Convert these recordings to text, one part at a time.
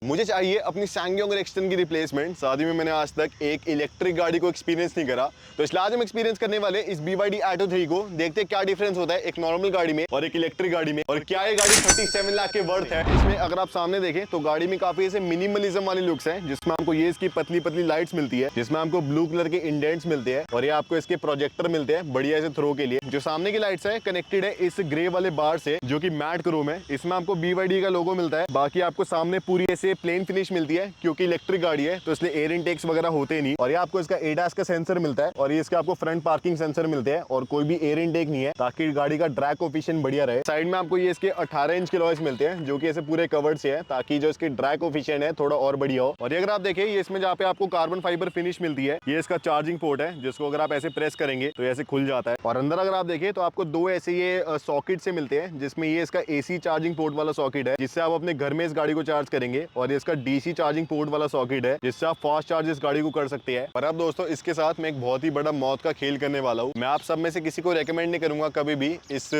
मुझे चाहिए अपनी सैंगयोंग और एक्सटन की रिप्लेसमेंट। साथ ही में मैंने आज तक एक इलेक्ट्रिक गाड़ी को एक्सपीरियंस नहीं करा, तो इसलिए आज हम एक्सपीरियंस करने वाले इस BYD Atto 3 को। देखते हैं क्या डिफरेंस होता है एक नॉर्मल गाड़ी में और एक इलेक्ट्रिक गाड़ी में, और क्या ये गाड़ी 37 लाख के वर्थ है। इसमें अगर आप सामने देखें तो गाड़ी में काफी ऐसे मिनिमलिज्म वाली लुक्स है, जिसमें आपको ये इसकी पतली पतली लाइट्स मिलती है, जिसमें आपको ब्लू कलर के इंडेंट्स मिलते हैं, और ये आपको इसके प्रोजेक्टर मिलते हैं बढ़िया ऐसे थ्रो के लिए। जो सामने की लाइट्स है कनेक्टेड है इस ग्रे वाले बार से, जो कि मैट क्रोम है। इसमें आपको BYD का लोगो मिलता है। बाकी आपको सामने पूरी ऐसे प्लेन फिनिश मिलती है, क्योंकि इलेक्ट्रिक गाड़ी है तो इसलिए एयर इनटेक्स वगैरह होते नहीं। और ये आपको इसका ADAS का सेंसर मिलता है, और ये इसका आपको फ्रंट पार्किंग सेंसर मिलते हैं, और कोई भी एयर इनटेक नहीं है, ताकि गाड़ी का ड्रैग कोफिशिएंट बढ़िया रहे। साइड में आपको ये इसके 18 इंच के लॉयस मिलते हैं, जो कि ऐसे पूरे कवर्ड से है, ताकि जो इसके ड्रैग कोफिशिएंट है थोड़ा और बढ़िया हो। और ये अगर आप देखें, ये इसमें जहाँ पे आपको कार्बन फाइबर फिनिश मिलती है, ये इसका चार्जिंग पोर्ट है, जिसको अगर आप ऐसे प्रेस करेंगे तो ऐसे खुल जाता है। और अंदर अगर आप देखें तो आपको दो ऐसे ये सॉकेट से मिलते हैं, जिसमें ये इसका AC चार्जिंग पोर्ट वाला सॉकेट है, जिससे आप अपने घर में इस गाड़ी को चार्ज करेंगे, और ये इसका DC चार्जिंग पोर्ट वाला सॉकेट है, जिससे आप फास्ट चार्ज इस गाड़ी को कर सकते हैं। पर अब दोस्तों, इसके साथ मैं एक बहुत ही बड़ा मौत का खेल करने वाला हूँ। मैं आप सब में से किसी को रेकमेंड नहीं करूंगा कभी भी इस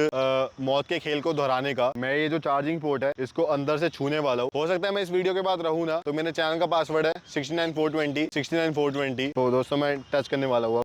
मौत के खेल को दोहराने का। मैं ये जो चार्जिंग पोर्ट है इसको अंदर से छूने वाला हूँ। हो सकता है मैं इस वीडियो के बाद रहूँ ना, तो मेरे चैनल का पासवर्ड है 69420 तो दोस्तों मैं टच करने वाला हूँ।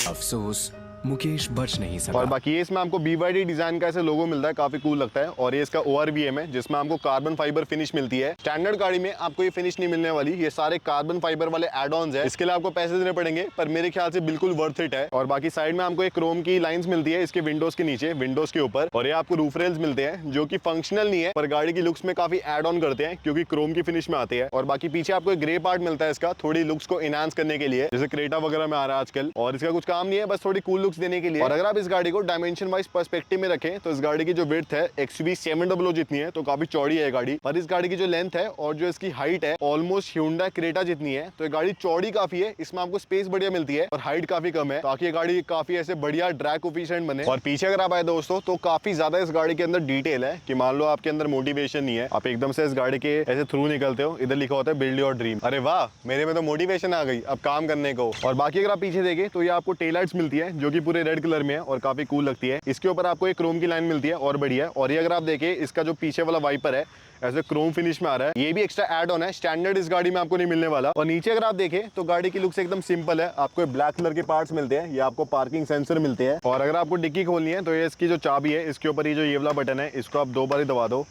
अफसोस मुकेश बच नहीं सका। और बाकी ये इसमें आपको BYD डिजाइन का ऐसे लोगो मिलता है, काफी कूल लगता है। और ये इसका ORVM है, जिसमें आपको कार्बन फाइबर फिनिश मिलती है। स्टैंडर्ड गाड़ी में आपको ये फिनिश नहीं मिलने वाली, ये सारे कार्बन फाइबर वाले एड ऑन्स है। इसके लिए आपको पैसे देने पड़ेंगे, पर मेरे ख्याल से बिल्कुल वर्थ इट है। और बाकी साइड में आपको एक क्रोम की लाइंस मिलती है इसके विंडोज के नीचे, विंडोज के ऊपर। और ये आपको रूफ रेल्स मिलते हैं, जो कि फंक्शनल नहीं है, पर गाड़ी की लुक्स में काफी एड ऑन करते हैं, क्योंकि क्रोम की फिनिश में आते हैं। और बाकी पीछे आपको एक ग्रे पार्ट मिलता है इसका, थोड़ी लुक्स को इनहांस करने के लिए, जैसे क्रेटा वगैरह में आ रहा है आजकल। और इसका कुछ काम नहीं है, बस थोड़ी कूल लुक्स देने के लिए। और अगर आप इस गाड़ी को डायमेंशन वाइज पर्सपेक्टिव में रखें तो इस गाड़ी की जो विड्थ है XUV 700 जितनी है, तो काफी चौड़ी है गाड़ी। पर इस गाड़ी की जो लेंथ है और जो इसकी हाइट है ऑलमोस्ट ह्यूंडई क्रेटा जितनी है, तो ये गाड़ी चौड़ी काफी है। इसमें आपको स्पेस बढ़िया मिलती है और हाइट काफी कम है, ताकि ये गाड़ी काफी ऐसे बढ़िया ड्रैग कोफिशिएंट बने। और पीछे अगर आप आए दोस्तों, तो काफी ज्यादा इस गाड़ी के अंदर डिटेल है, कि मान लो आपके अंदर मोटिवेशन नहीं है, आप एकदम से इस गाड़ी के ऐसे थ्रू निकलते हो, इधर लिखा होता है बिल्ड योर ड्रीम। अरे वाह, मेरे में तो मोटिवेशन आ गई अब काम करने को। और बाकी अगर आप पीछे देखें तो ये आपको टेल लाइट्स मिलती है, जो कि पूरे रेड कलर में है और काफी कूल लगती है। इसके ऊपर आपको एक क्रोम की लाइन मिलती है और बढ़िया। और ये अगर आप देखें, इसका जो पीछे वाला वाइपर है ऐसे क्रोम फिनिश में आ रहा है, ये भी एक्स्ट्रा ऐड ऑन है, स्टैंडर्ड इस गाड़ी में आपको नहीं मिलने वाला। और नीचे अगर आप देखें तो गाड़ी की लुक्स एकदम सिंपल है, आपको ब्लैक कलर के पार्ट्स मिलते हैं, ये आपको पार्किंग सेंसर मिलते हैं। और अगर आपको डिक्की खोलनी है तो ये इसकी जो चाबी है, इसके ऊपर ये जो ये वाला बटन है, इसको आप 2 बार ही दबा दो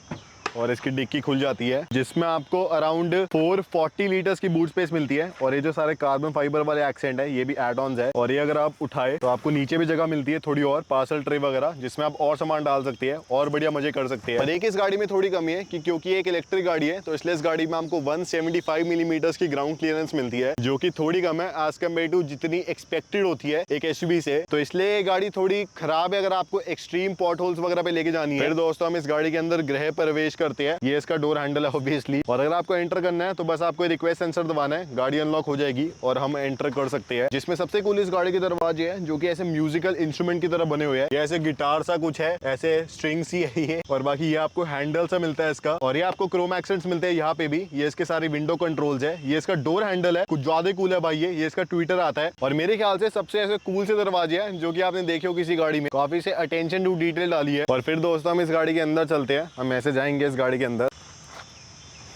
और इसकी डिक्की खुल जाती है, जिसमें आपको अराउंड 440 लीटर्स की बूट स्पेस मिलती है। और ये जो सारे कार्बन फाइबर वाले एक्सेंट है, ये भी एड ऑन्स है। और ये अगर आप उठाए तो आपको नीचे भी जगह मिलती है थोड़ी और, पार्सल ट्रे वगैरह, जिसमें आप और सामान डाल सकते हैं और बढ़िया मजे कर सकते हैं। पर एक इस गाड़ी में थोड़ी कमी है कि क्योंकि एक इलेक्ट्रिक गाड़ी है, तो इसलिए इस गाड़ी में आपको 175 मिलीमीटर की ग्राउंड क्लियरेंस मिलती है, जो कि थोड़ी कम है एज कम्पेयर टू जितनी एक्सपेक्टेड होती है एक SUV से। तो इसलिए ये गाड़ी थोड़ी खराब है अगर आपको एक्सट्रीम पॉट होल्स वगैरह पे लेके जानी है। फिर दोस्तों हम इस गाड़ी के अंदर गृह प्रवेश करते हैं। ये इसका डोर हैंडल है ऑब्वियसली, और अगर आपको एंटर करना है तो बस आपको रिक्वेस्ट सेंसर दबाना है, गाड़ी अनलॉक हो जाएगी और हम एंटर कर सकते हैं। जिसमें सबसे कूल इस गाड़ी के दरवाजे हैं, जो कि ऐसे म्यूजिकल इंस्ट्रूमेंट की तरह बने हुए हैं, ये ऐसे गिटार सा कुछ है, ऐसे स्ट्रिंग सी है ये। और बाकी ये आपको हैंडल सा मिलता है इसका, और ये आपको क्रोम एक्सेंट्स मिलते हैं यहाँ पे भी। ये इसके सारे विंडो कंट्रोल्स है। ये इसका डोर हैंडल है, कुछ ज्यादा कूल है भाई ये इसका ट्विटर आता है। और मेरे ख्याल से सबसे ऐसे कूल से दरवाजे हैं जो कि आपने देखे हो किसी गाड़ी में, काफी से अटेंशन टू डिटेल डाली है। और फिर दोस्तों हम इस गाड़ी के अंदर चलते हैं, हम ऐसे जाएंगे इस गाड़ी के अंदर।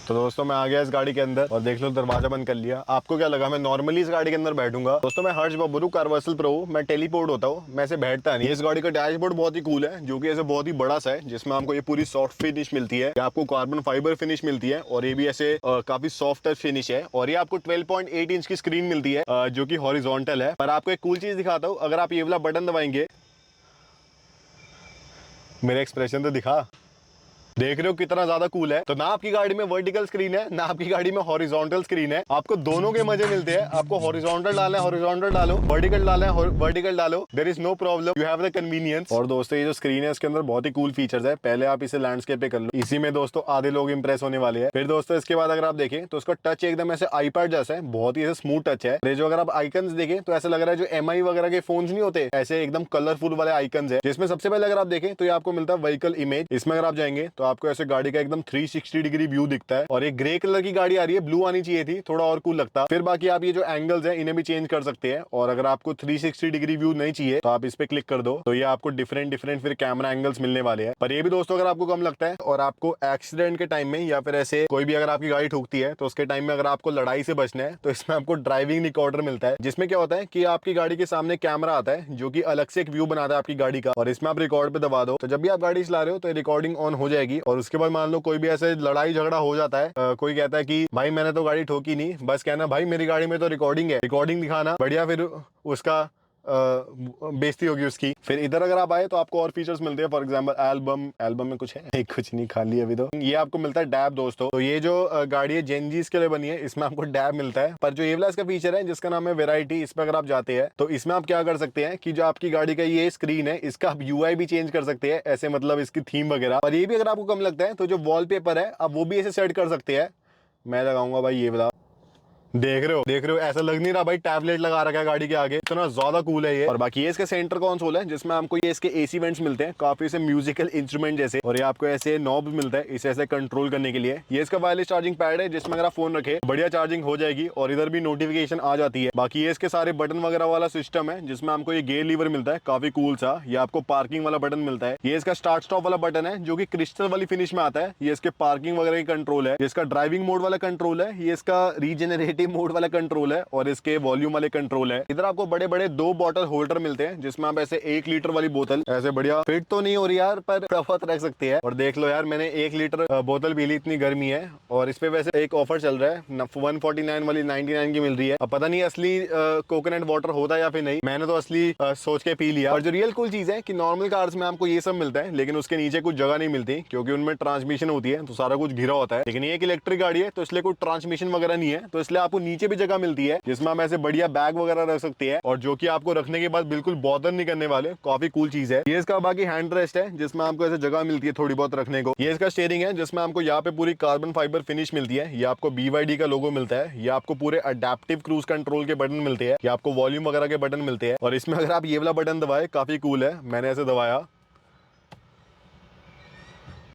तो दोस्तों मैं आ गया इस गाड़ी के अंदर, और देख लो दरवाजा बंद कर लिया। आपको क्या लगा मैं नॉर्मली इस गाड़ी के अंदर बैठूंगा? दोस्तों मैं हर्ष बब्बरू कार्वर्सल प्रो, मैं टेलीपोर्ट होता हूँ, मैं ऐसे बैठता नहीं। इस गाड़ी का डैशबोर्ड बहुत ही कूल है, जो कि ऐसे बहुत ही बड़ा सा है, जिसमें आपको ये पूरी सॉफ्ट फिनिश मिलती है, आपको कार्बन फाइबर फिनिश मिलती है, और ये भी ऐसे काफी सॉफ्ट टच फिनिश है। और ये आपको 12.8 इंच की स्क्रीन मिलती है, जो की हॉरिजॉन्टल है। पर आपको एक कूल चीज दिखाता हूँ, अगर आप ये वाला बटन दबाएंगे, मेरा एक्सप्रेशन तो दिखा, देख रहे हो कितना ज्यादा कूल है। तो ना आपकी गाड़ी में वर्टिकल स्क्रीन है, ना आपकी गाड़ी में हॉरिजॉन्टल स्क्रीन है, आपको दोनों के मजे मिलते हैं। आपको हॉरिजॉन्टल डालना है हॉरिजॉन्टल डालो, वर्टिकल डालना है वर्टिकल डालो, there is no problem, you have the convenience. और दोस्तों ये जो स्क्रीन है इसके अंदर बहुत ही कूल फीचर्स है। पहले आप इसे लैंडस्केप पे कर लो, इसी में दोस्तों आधे लोग इंप्रेस होने वाले हैं। फिर दोस्तों इसके बाद अगर आप देखें तो उसका टच एकदम ऐसे आईपैड जैसा है, बहुत ही ऐसे स्मूथ टच है। जो अगर आप आइकन्स देखें तो ऐसा लग रहा है जो MI वगैरह के फोन नहीं होते, ऐसे एकदम कलरफुल वाले आइकन्स है। जिसमें सबसे पहले अगर आप देखें तो ये आपको मिलता है व्हीकल इमेज। इसमें अगर आप जाएंगे तो आपको ऐसे गाड़ी का एकदम 360 डिग्री व्यू दिखता है। और ये ग्रे कलर की गाड़ी आ रही है, ब्लू आनी चाहिए थी, थोड़ा और कूल लगता। फिर बाकी आप ये जो एंगल्स है इन्हें भी चेंज कर सकते हैं, और अगर आपको 360 डिग्री व्यू नहीं चाहिए तो आप इस पे क्लिक कर दो, तो ये आपको डिफरेंट फिर कैमरा एंगल्स मिलने वाले हैं। पर ये भी दोस्तों अगर आपको कम लगता है और आपको एक्सीडेंट के टाइम में या फिर ऐसे कोई भी अगर आपकी गाड़ी ठोकती है तो उसके टाइम में अगर आपको लड़ाई से बचना है तो इसमें आपको ड्राइविंग रिकॉर्डर मिलता है, जिसमें क्या होता है कि आपकी गाड़ी के सामने कैमरा आता है जो कि अलग से एक व्यू बनाता है आपकी गाड़ी का, और इसमें आप रिकॉर्ड पे दबा दो, तो जब भी आप गाड़ी चला रहे हो तो रिकॉर्डिंग ऑन हो जाएगी। और उसके बाद मान लो कोई भी ऐसे लड़ाई झगड़ा हो जाता है, कोई कहता है कि भाई मैंने तो गाड़ी ठोकी नहीं, बस कहना भाई मेरी गाड़ी में तो रिकॉर्डिंग है, रिकॉर्डिंग दिखाना, बढ़िया, फिर उसका बेइज्जती होगी उसकी। फिर इधर अगर आप आए तो आपको और फीचर्स मिलते हैं, फॉर एग्जांपल एल्बम में कुछ है नहीं, कुछ नहीं, खाली अभी तो ये आपको मिलता है डैब दोस्तों। तो ये जो गाड़ी है जेनजीस के लिए बनी है, इसमें आपको डैब मिलता है। पर जो ये वाला इसका फीचर है जिसका नाम है वेराइटी, इस पर अगर आप जाते हैं तो इसमें आप क्या कर सकते हैं कि जो आपकी गाड़ी का ये स्क्रीन है इसका आप यूआई भी चेंज कर सकते हैं, ऐसे मतलब इसकी थीम वगैरह। और ये भी अगर आपको कम लगता है तो जो वॉलपेपर है आप वो भी ऐसे सेट कर सकते हैं। मैं लगाऊंगा भाई, ये बताओ, देख रहे हो ऐसा लग नहीं रहा भाई टैबलेट लगा रखा है गाड़ी के आगे, इतना ज्यादा कूल है ये। और बाकी ये इसका सेंटर कंसोल है जिसमें आपको ये इसके एसी वेंट्स मिलते हैं, काफी से म्यूजिकल इंस्ट्रूमेंट जैसे, और ये आपको ऐसे नॉब मिलता है इसे ऐसे कंट्रोल करने के लिए। ये इसका वायरलेस चार्जिंग पैड है जिसमें अगर आप फोन रखे बढ़िया चार्जिंग हो जाएगी, और इधर भी नोटिफिकेशन आ जाती है। बाकी ये इसके सारे बटन वगैरह वाला सिस्टम है जिसमें आपको ये गियर लीवर मिलता है, काफी कूल सा। ये आपको पार्किंग वाला बटन मिलता है, ये इसका स्टार्ट स्टॉप वाला बटन है जो कि क्रिस्टल वाली फिनिश में आता है। ये इसके पार्किंग वगैरह की कंट्रोल है, इसका ड्राइविंग मोड वाला कंट्रोल है, ये इसका रीजेनरेटिव मोड वाला कंट्रोल है, और इसके वॉल्यूम वाले कंट्रोल है। इधर आपको बड़े बड़े 2 बॉटल होल्डर मिलते हैं जिसमें आप ऐसे 1 लीटर वाली बोतल ऐसे बढ़िया, फिट तो नहीं हो रही यार पर बहुत रख सकते हैं। और देख लो यार मैंने 1 लीटर बोतल पी ली, इतनी गर्मी है। और इस पे वैसे एक ऑफर चल रहा है, 149 वाली 99 की मिल रही है। अब पता नहीं असली कोकोनट वाटर होता है या फिर नहीं, मैंने तो असली सोच के पी लिया। और जो रियल कूल चीज है कि नॉर्मल कार्स में आपको ये सब मिलता है लेकिन उसके नीचे कुछ जगह नहीं मिलती क्योंकि उनमें ट्रांसमिशन होती है तो सारा कुछ घिरा होता है। लेकिन ये एक इलेक्ट्रिक गाड़ी है तो इसलिए कोई ट्रांसमिशन वगैरह नहीं है, तो इसलिए आपको नीचे भी जगह मिलती है जिसमें हम ऐसे बढ़िया बैग वगैरह रख सकते हैं, और जो कि आपको रखने के बाद बिल्कुल बॉदर नहीं करने वाले, काफी कूल चीज है। ये इसका बाकी हैंड रेस्ट है जिसमें आपको ऐसे जगह मिलती है थोड़ी बहुत रखने को। ये इसका स्टीयरिंग है जिसमें आपको यहाँ पे पूरी कार्बन फाइबर फिनिश मिलती है, ये आपको BYD का लोगो मिलता है, ये आपको पूरे अडेप्टिव क्रूज कंट्रोल के बटन मिलते हैं, ये आपको वॉल्यूम वगैरह के बटन मिलते हैं। और इसमें अगर आप ये वाला बटन दबाए, काफी कूल है, मैंने ऐसे दबाया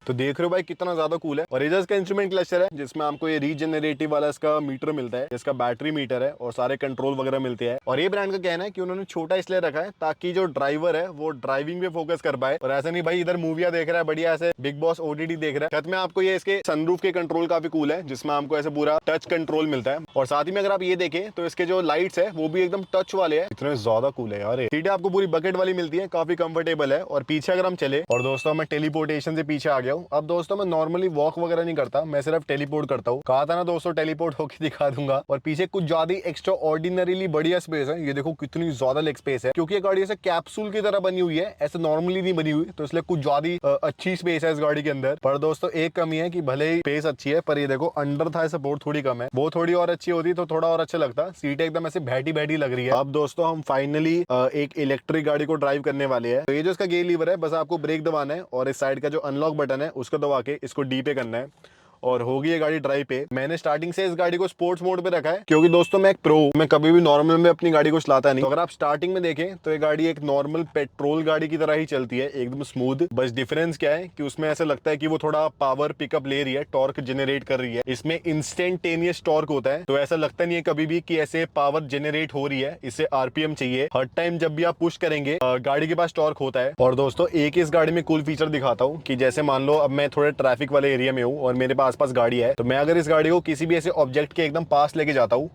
तो देख रहे हो भाई कितना ज्यादा कूल है। और ये इसका इंस्ट्रूमेंट क्लस्टर है जिसमें आपको ये रीजनरेटिव वाला इसका मीटर मिलता है, इसका बैटरी मीटर है और सारे कंट्रोल वगैरह मिलते हैं। और ये ब्रांड का कहना है कि उन्होंने छोटा इसलिए रखा है ताकि जो ड्राइवर है वो ड्राइविंग पे फोकस कर पाए, और ऐसा नहीं भाई इधर मूवियां देख रहा है बढ़िया ऐसे बिग बॉस OTT देख रहा है। छत में आपको ये इसके सनरूफ के कंट्रोल काफी कूल है जिसमें आपको ऐसे पूरा टच कंट्रोल मिलता है। और साथ ही में अगर आप ये देखें तो इसके जो लाइट्स है वो भी एकदम टच वाले हैं, इतने ज्यादा कूल है यार। सीटें आपको पूरी बकेट वाली मिलती है, काफी कंफर्टेबल है। और पीछे अगर हम चले, और दोस्तों मैं टेलीपोर्टेशन से पीछे आ गया हूँ। अब दोस्तों मैं नॉर्मली वॉक वगैरह नहीं करता, मैं सिर्फ टेलीपोर्ट करता हूँ। कहा था ना दोस्तों टेलीपोर्ट होके दिखा दूंगा। और पीछे कुछ ज्यादा एक्स्ट्रा ऑर्डिनरीली बढ़िया स्पेस है, ये देखो कितनी ज्यादा लेग स्पेस है, क्योंकि ये गाड़ी ऐसे कैप्सूल की तरह बनी हुई है, ऐसे नॉर्मली नहीं बनी हुई, तो इसलिए कुछ ज्यादा अच्छी स्पेस है इस गाड़ी के अंदर। पर दोस्तों एक कमी है कि भले ही स्पेस अच्छी है पर ये देखो अंडर था सपोर्ट थोड़ी कम है, वो थोड़ी और अच्छी होती तो थोड़ा और अच्छा लगता। सीटें एकदम ऐसे बैठी बैठी लग रही है। अब दोस्तों हम फाइनली एक इलेक्ट्रिक गाड़ी को ड्राइव करने वाले हैं। तो ये जो इसका गियर लीवर है, बस आपको ब्रेक दबाना है और इस साइड का जो अनलॉक बटन है उसको दबा के इसको डी पे करना है और होगी ये गाड़ी ड्राइव पे। मैंने स्टार्टिंग से इस गाड़ी को स्पोर्ट्स मोड पे रखा है क्योंकि दोस्तों मैं एक प्रो, मैं कभी भी नॉर्मल में अपनी गाड़ी को चलाता नहीं। तो अगर आप स्टार्टिंग में देखें तो ये गाड़ी एक नॉर्मल पेट्रोल गाड़ी की तरह ही चलती है, एकदम स्मूथ। बस डिफरेंस क्या है कि उसमें ऐसा लगता है कि वो थोड़ा पावर पिकअप ले रही है, टॉर्क जनरेट कर रही है। इसमें इंस्टेंटेनियस टॉर्क होता है, तो ऐसा लगता नहीं है कभी भी कि ऐसे पावर जनरेट हो रही है, इससे RPM चाहिए। हर टाइम जब भी आप पुश करेंगे गाड़ी के पास टॉर्क होता है। और दोस्तों एक इस गाड़ी में कूल फीचर दिखाता हूँ कि जैसे मान लो अब मैं थोड़े ट्रैफिक वाले एरिया में हूँ और मेरे पास गाड़ी है, तो मैं अगर इस गाड़ी को किसी भी ऐसे ऑब्जेक्ट के एकदम पास लेके जाता हूँ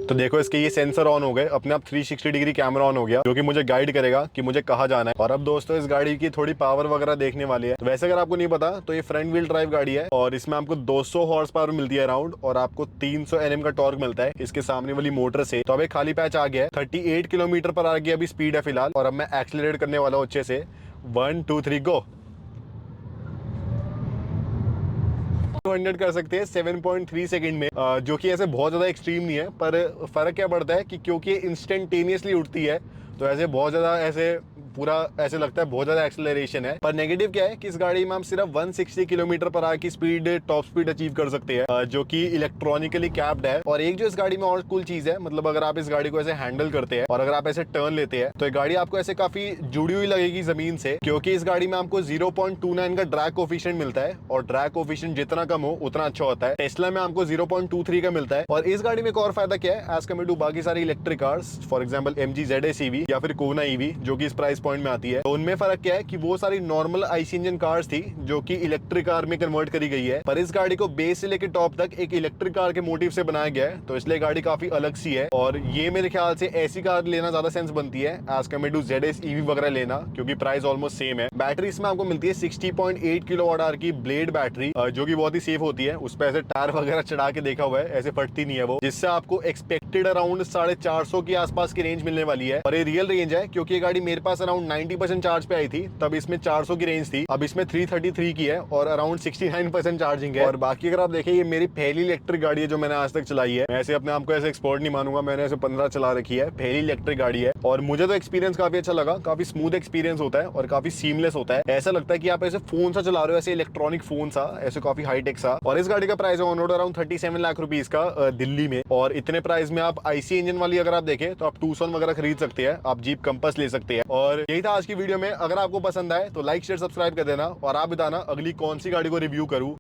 तो देखो इसके ये सेंसर ऑन हो गए, अपने आप 360 डिग्री कैमरा ऑन हो गया जो कि मुझे गाइड करेगा कि मुझे कहाँ जाना है। और अब दोस्तों इस गाड़ी की थोड़ी पावर वगैरह देखने वाली है। तो वैसे अगर आपको नहीं पता तो ये फ्रंट व्हील ड्राइव गाड़ी है और इसमें आपको 200 हॉर्स पावर मिलती है अराउंड, और आपको 300 Nm का टॉर्क मिलता है इसके सामने वाली मोटर से। तो अब एक खाली पैच आ गया है, 38 किलोमीटर पर आ गया अभी स्पीड है फिलहाल। और अब मैं एक्सीलरेट करने वाला हूँ अच्छे से, 1 2 3 गो। 200 कर सकते हैं 7.3 सेकंड में, जो कि ऐसे बहुत ज्यादा एक्सट्रीम नहीं है। पर फर्क क्या पड़ता है कि क्योंकि इंस्टेंटेनियसली उठती है तो ऐसे बहुत ज्यादा ऐसे पूरा ऐसे लगता है बहुत ज्यादा एक्सेलरेशन है। पर नेगेटिव क्या है कि इस गाड़ी में हम सिर्फ 160 किलोमीटर पर आवर की स्पीड, टॉप स्पीड अचीव कर सकते हैं, जो कि इलेक्ट्रॉनिकली कैप्ड है। और एक जो इस गाड़ी में और कूल चीज है, मतलब अगर आप इस गाड़ी को ऐसे हैंडल करते हैं और अगर आप ऐसे टर्न लेते हैं तो ये गाड़ी आपको ऐसे काफी जुड़ी हुई लगेगी जमीन से, क्योंकि इस गाड़ी में आपको 0.29 का ड्रैग कोफिशिएंट मिलता है और ड्रैग कोफिशिएंट जितना कम हो उतना अच्छा होता है। टेस्ला में आपको 0.23 का मिलता है। और इस गाड़ी में एक और फायदा क्या है एज कम्पेयर टू बाकी सारी electric cars, for example MG ZS EV या फिर कोना EV जो कि इस प्राइस पॉइंट में आती है, तो उनमें फर्क क्या है कि वो सारी नॉर्मल आईसी इंजन कार्स थी जो कि इलेक्ट्रिक कार में कन्वर्ट करी गई है, पर इस गाड़ी को बेस से लेकर टॉप तक एक इलेक्ट्रिक कार के मोटिव से बनाया गया है। तो इसलिए गाड़ी काफी अलग सी है और ये मेरे ख्याल से ऐसी कार लेना ज्यादा सेंस बनती है as compare to ZS EV वगैरह लेना, क्योंकि प्राइस ऑलमोस्ट सेम है। बैटरी इसमें आपको मिलती है 60.8 किलोवाट आवर की ब्लेड बैटरी, जो कि बहुत ही सेफ होती है। उस पर ऐसे टायर वगैरह चढ़ा के देखा हुआ है, ऐसे फटती नहीं है वो, जिससे आपको एक्सपेक्टेड अराउंड 450 के आसपास की रेंज मिलने वाली है। और ये रियल रेंज है, क्योंकि ये गाड़ी मेरे पास अराउंड 90% चार्ज पे आई थी, तब इसमें 400 की रेंज थी, अब इसमें 333 की है और अराउंड 69% चार्जिंग है। और बाकी अगर आप देखें, ये मेरी पहली इलेक्ट्रिक गाड़ी है जो मैंने आज तक चलाई है। मैं ऐसे अपने आप को ऐसे एक्सपर्ट नहीं मानूंगा, मैंने ऐसे 15 चला रखी है, पहली इलेक्ट्रिक गाड़ी है। और मुझे तो एक्सपीरियंस काफी अच्छा लगा, काफी स्मूथ एक्सपीरियंस होता है और काफी सीमलेस होता है। ऐसा लगता है कि आप ऐसे फोन सा चला रहे हो, ऐसे इलेक्ट्रॉनिक फोन सा, ऐसे काफी हाईटेक सा। और इस गाड़ी का प्राइस है on road around 37 lakh rupees का दिल्ली में। और इतने प्राइस में आप आईसी इंजन वाली अगर आप देखें तो आप टूसन वगैरह खरीद सकते हैं, आप जीप कंपास ले सकते हैं। और यही था आज की वीडियो में। अगर आपको पसंद आए तो लाइक शेयर सब्सक्राइब कर देना और आप बताना अगली कौन सी गाड़ी को रिव्यू करूं।